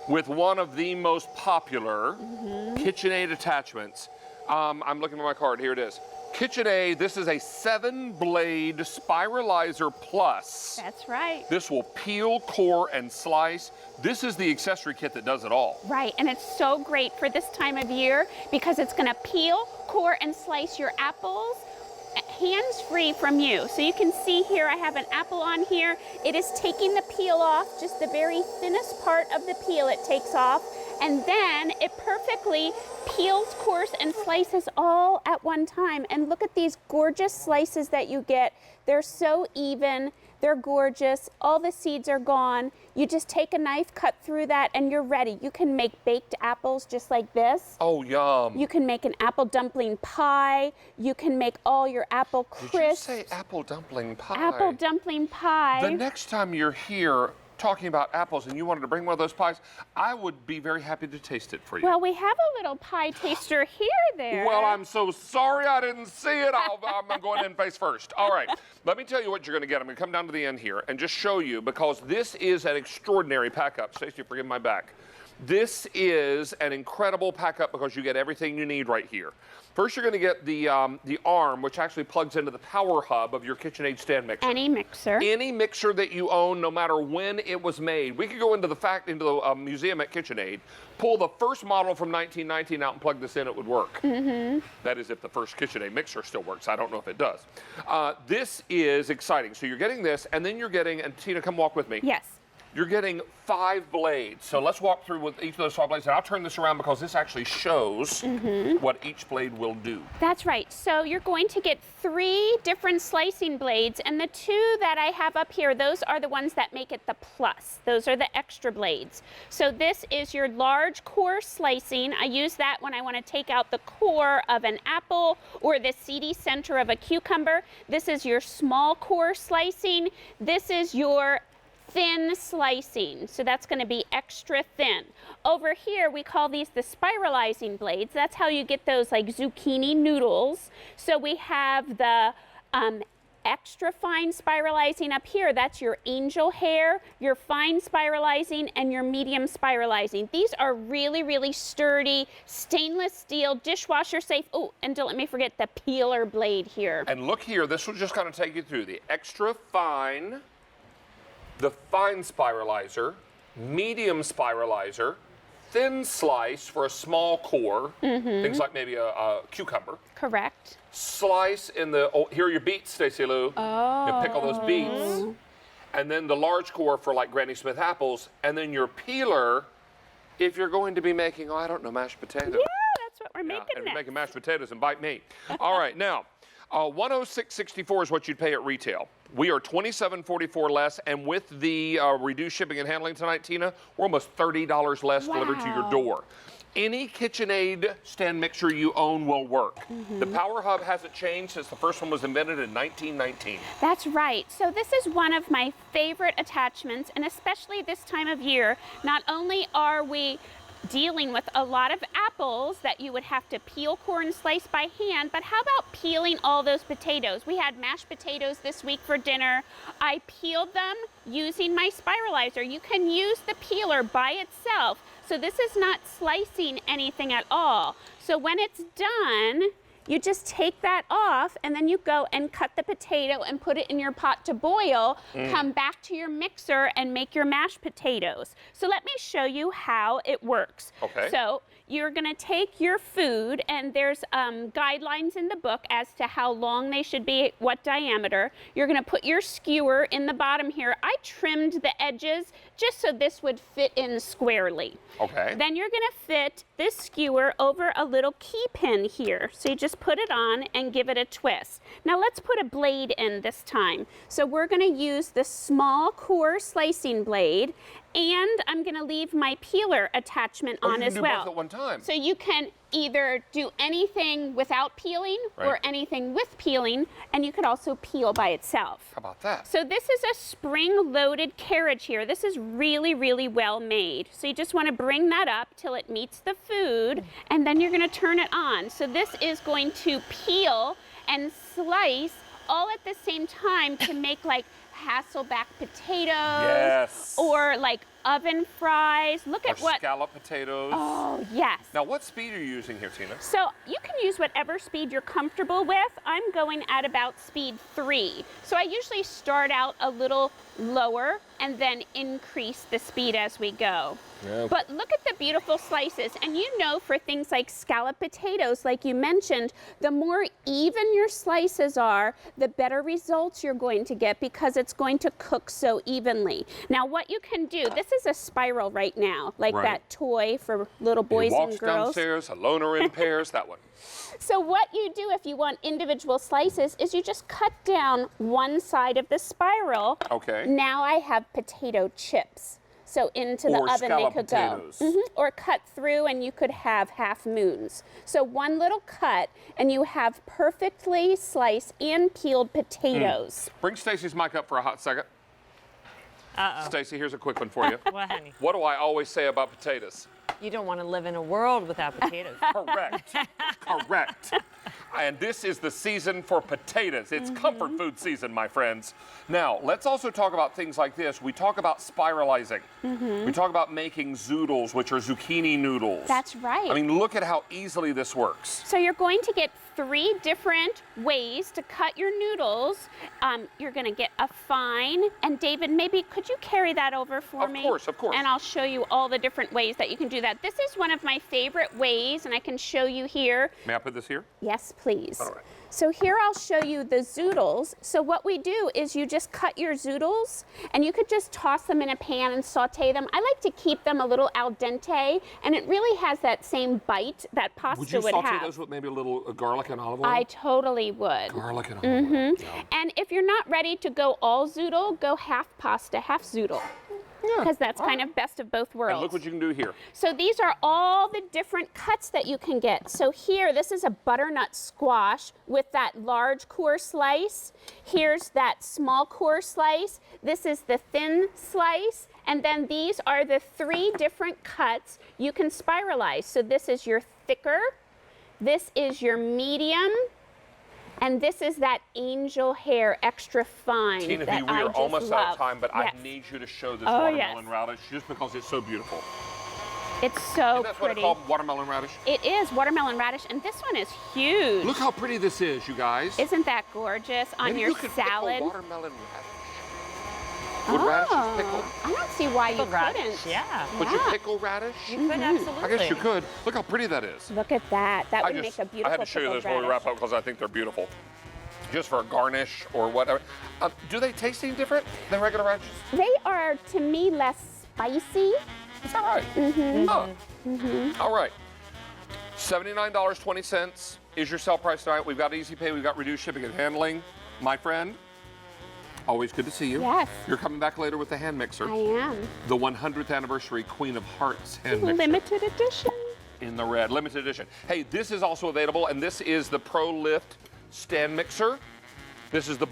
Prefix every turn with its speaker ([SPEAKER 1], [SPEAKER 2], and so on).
[SPEAKER 1] with one of the most popular KitchenAid attachments. I'm looking at my card, here it is. KitchenAid, this is a 7-blade Spiralizer Plus.
[SPEAKER 2] That's right.
[SPEAKER 1] This will peel, core, and slice. This is the accessory kit that does it all.
[SPEAKER 2] Right, and it's so great for this time of year because it's gonna peel, core, and slice your apples hands-free from you. So you can see here, I have an apple on here. It is taking the peel off, just the very thinnest part of the peel it takes off, and then it perfectly peels, cores, and slices all at one time. And look at these gorgeous slices that you get. They're so even, they're gorgeous, all the seeds are gone. You just take a knife, cut through that, and you're ready. You can make baked apples just like this.
[SPEAKER 1] Oh, yum.
[SPEAKER 2] You can make an apple dumpling pie. You can make all your apple crisps.
[SPEAKER 1] Did you say apple dumpling pie?
[SPEAKER 2] Apple dumpling pie.
[SPEAKER 1] The next time you're here talking about apples and you wanted to bring one of those pies, I would be very happy to taste it for you.
[SPEAKER 2] Well, we have a little pie taster here there.
[SPEAKER 1] Well, I'm so sorry I didn't see it. I'm going in face first. All right, let me tell you what you're going to get. I'm going to come down to the end here and just show you, because this is an extraordinary pack-up. Stacey, forgive my back. This is an incredible pack-up because you get everything you need right here. First, you're going to get the arm, which actually plugs into the power hub of your KitchenAid stand mixer.
[SPEAKER 2] Any mixer.
[SPEAKER 1] Any mixer that you own, no matter when it was made. We could go into the museum at KitchenAid, pull the first model from 1919 out and plug this in, it would work. That is if the first KitchenAid mixer still works. I don't know if it does. This is exciting. So you're getting this, and then you're getting, and Tina, come walk with me.
[SPEAKER 2] Yes.
[SPEAKER 1] You're getting 5 blades. So let's walk through with each of those 5 blades. And I'll turn this around because this actually shows what each blade will do.
[SPEAKER 2] That's right. So you're going to get 3 different slicing blades, and the 2 that I have up here, those are the ones that make it the plus. Those are the extra blades. So this is your large core slicing. I use that when I want to take out the core of an apple or the seedy center of a cucumber. This is your small core slicing. This is your thin slicing, so that's going to be extra thin. Over here, we call these the spiralizing blades. That's how you get those like zucchini noodles. So we have the extra fine spiralizing up here. That's your angel hair, your fine spiralizing, and your medium spiralizing. These are really, really sturdy, stainless steel, dishwasher safe. Oh, and don't let me forget the peeler blade here.
[SPEAKER 1] And look here, this will just kind of take you through the extra fine, the fine spiralizer, medium spiralizer, thin slice for a small core, things like maybe a cucumber.
[SPEAKER 2] Correct.
[SPEAKER 1] Slice in the, here are your beets, Stacey Lou.
[SPEAKER 2] Oh.
[SPEAKER 1] You pickle those beets. And then the large core for like Granny Smith apples. And then your peeler, if you're going to be making, I don't know, mashed potatoes.
[SPEAKER 2] Yeah, that's what we're making
[SPEAKER 1] and
[SPEAKER 2] next.
[SPEAKER 1] you're making mashed potatoes and bite meat. All right, now, $106.64 is what you'd pay at retail. We are $27.44 less, and with the reduced shipping and handling tonight, Tina, we're almost $30 less delivered to your door. Any KitchenAid stand mixer you own will work. The power hub hasn't changed since the first one was invented in 1919.
[SPEAKER 2] That's right. So this is one of my favorite attachments, and especially this time of year, not only are we dealing with a lot of apples that you would have to peel, core, and slice by hand, but how about peeling all those potatoes? We had mashed potatoes this week for dinner. I peeled them using my spiralizer. You can use the peeler by itself. So this is not slicing anything at all. So when it's done, you just take that off, and then you go and cut the potato and put it in your pot to boil, come back to your mixer and make your mashed potatoes. So let me show you how it works.
[SPEAKER 1] Okay.
[SPEAKER 2] So you're gonna take your food, and there's guidelines in the book as to how long they should be, what diameter. You're gonna put your skewer in the bottom here. I trimmed the edges just so this would fit in squarely.
[SPEAKER 1] Okay.
[SPEAKER 2] Then you're gonna fit this skewer over a little key pin here. So you just put it on and give it a twist. Now let's put a blade in this time. So we're gonna use the small core slicing blade, and I'm gonna leave my peeler attachment on as
[SPEAKER 1] You can do
[SPEAKER 2] well.
[SPEAKER 1] both at one time.
[SPEAKER 2] So you can either do anything without peeling or anything with peeling, and you could also peel by itself.
[SPEAKER 1] How about that?
[SPEAKER 2] So this is a spring-loaded carriage here. This is really, really well made. So you just want to bring that up till it meets the food, and then you're going to turn it on. So this is going to peel and slice all at the same time to make like Hasselback potatoes, or like oven fries. Look at
[SPEAKER 1] Or
[SPEAKER 2] what.
[SPEAKER 1] scallop potatoes.
[SPEAKER 2] Oh, yes.
[SPEAKER 1] Now, what speed are you using here, Tina?
[SPEAKER 2] So you can use whatever speed you're comfortable with. I'm going at about speed 3. So I usually start out a little lower and then increase the speed as we go.
[SPEAKER 1] Yeah.
[SPEAKER 2] But look at the beautiful slices. And you know, for things like scallop potatoes, like you mentioned, the more even your slices are, the better results you're going to get because it's going to cook so evenly. Now, what you can do, this is a spiral right now, like
[SPEAKER 1] Right.
[SPEAKER 2] that toy for little boys
[SPEAKER 1] He
[SPEAKER 2] and
[SPEAKER 1] walks
[SPEAKER 2] girls.
[SPEAKER 1] downstairs, alone or in pairs, that one.
[SPEAKER 2] So what you do if you want individual slices is you just cut down one side of the spiral.
[SPEAKER 1] Okay.
[SPEAKER 2] Now I have potato chips. So into the
[SPEAKER 1] Or
[SPEAKER 2] oven they
[SPEAKER 1] scallop
[SPEAKER 2] could
[SPEAKER 1] potatoes.
[SPEAKER 2] go. Or cut through and you could have half moons. So one little cut and you have perfectly sliced and peeled potatoes.
[SPEAKER 1] Bring Stacy's mic up for a hot second.
[SPEAKER 3] Uh-oh.
[SPEAKER 1] Stacy, here's a quick one for you.
[SPEAKER 3] What, honey?
[SPEAKER 1] What do I always say about potatoes?
[SPEAKER 3] You don't want to live in a world without potatoes.
[SPEAKER 1] Correct. Correct. And this is the season for potatoes. It's comfort food season, my friends. Now, let's also talk about things like this. We talk about spiralizing. We talk about making zoodles, which are zucchini noodles.
[SPEAKER 2] That's right.
[SPEAKER 1] I mean, look at how easily this works.
[SPEAKER 2] So you're going to get 3 different ways to cut your noodles. You're going to get a fine. And David, maybe could you carry that over for me?
[SPEAKER 1] Of course, of course.
[SPEAKER 2] And I'll show you all the different ways that you can do that. This is one of my favorite ways, and I can show you here.
[SPEAKER 1] May I put this here?
[SPEAKER 2] Yes, please.
[SPEAKER 1] All right.
[SPEAKER 2] So here I'll show you the zoodles. So what we do is you just cut your zoodles and you could just toss them in a pan and saute them. I like to keep them a little al dente, and it really has that same bite that pasta
[SPEAKER 1] Would you
[SPEAKER 2] would
[SPEAKER 1] saute
[SPEAKER 2] have.
[SPEAKER 1] those with maybe a little garlic and olive oil?
[SPEAKER 2] I totally would.
[SPEAKER 1] Garlic and olive oil. Yeah.
[SPEAKER 2] And if you're not ready to go all zoodle, go half pasta, half zoodle. Because that's kind of best of both worlds.
[SPEAKER 1] And look what you can do here.
[SPEAKER 2] So these are all the different cuts that you can get. So here, this is a butternut squash with that large core slice. Here's that small core slice. This is the thin slice. And then these are the 3 different cuts you can spiralize. So this is your thicker, this is your medium, and this is that angel hair extra fine.
[SPEAKER 1] Tina
[SPEAKER 2] that
[SPEAKER 1] V, we
[SPEAKER 2] I
[SPEAKER 1] are
[SPEAKER 2] just
[SPEAKER 1] almost out
[SPEAKER 2] love.
[SPEAKER 1] of time, but
[SPEAKER 2] Yes.
[SPEAKER 1] I need you to show this
[SPEAKER 2] Oh,
[SPEAKER 1] watermelon
[SPEAKER 2] yes.
[SPEAKER 1] radish just because it's so beautiful.
[SPEAKER 2] It's so
[SPEAKER 1] Isn't that what
[SPEAKER 2] pretty.
[SPEAKER 1] it's called, watermelon radish?
[SPEAKER 2] It is watermelon radish, and this one is huge.
[SPEAKER 1] Look how pretty this is, you guys.
[SPEAKER 2] Isn't that gorgeous on
[SPEAKER 1] Maybe
[SPEAKER 2] your
[SPEAKER 1] you could
[SPEAKER 2] salad?
[SPEAKER 1] pickle watermelon radish. Would radishes pickle?
[SPEAKER 2] I don't see why you
[SPEAKER 3] Pickled radish,
[SPEAKER 2] couldn't.
[SPEAKER 3] yeah.
[SPEAKER 1] Would you
[SPEAKER 2] Yeah.
[SPEAKER 1] pickle radish?
[SPEAKER 3] You could absolutely.
[SPEAKER 1] I guess you could. Look how pretty that is.
[SPEAKER 2] Look at that. That would make a beautiful
[SPEAKER 1] I had to show you
[SPEAKER 2] pickled
[SPEAKER 1] this when we
[SPEAKER 2] radish.
[SPEAKER 1] wrap up because I think they're beautiful. Just for a garnish or whatever. Do they taste any different than regular radishes?
[SPEAKER 2] They are, to me, less spicy.
[SPEAKER 1] Is that right? Mm-hmm. All right. $79.20 is your sale price tonight. We've got easy pay. We've got reduced shipping and handling. My friend, always good to see you.
[SPEAKER 2] Yes.
[SPEAKER 1] You're coming back later with the hand mixer.
[SPEAKER 2] I am.
[SPEAKER 1] The 100th anniversary Queen of Hearts hand mixer.
[SPEAKER 2] Limited edition.
[SPEAKER 1] In the red, limited edition. Hey, this is also available, and this is the Pro Lift stand mixer. This is the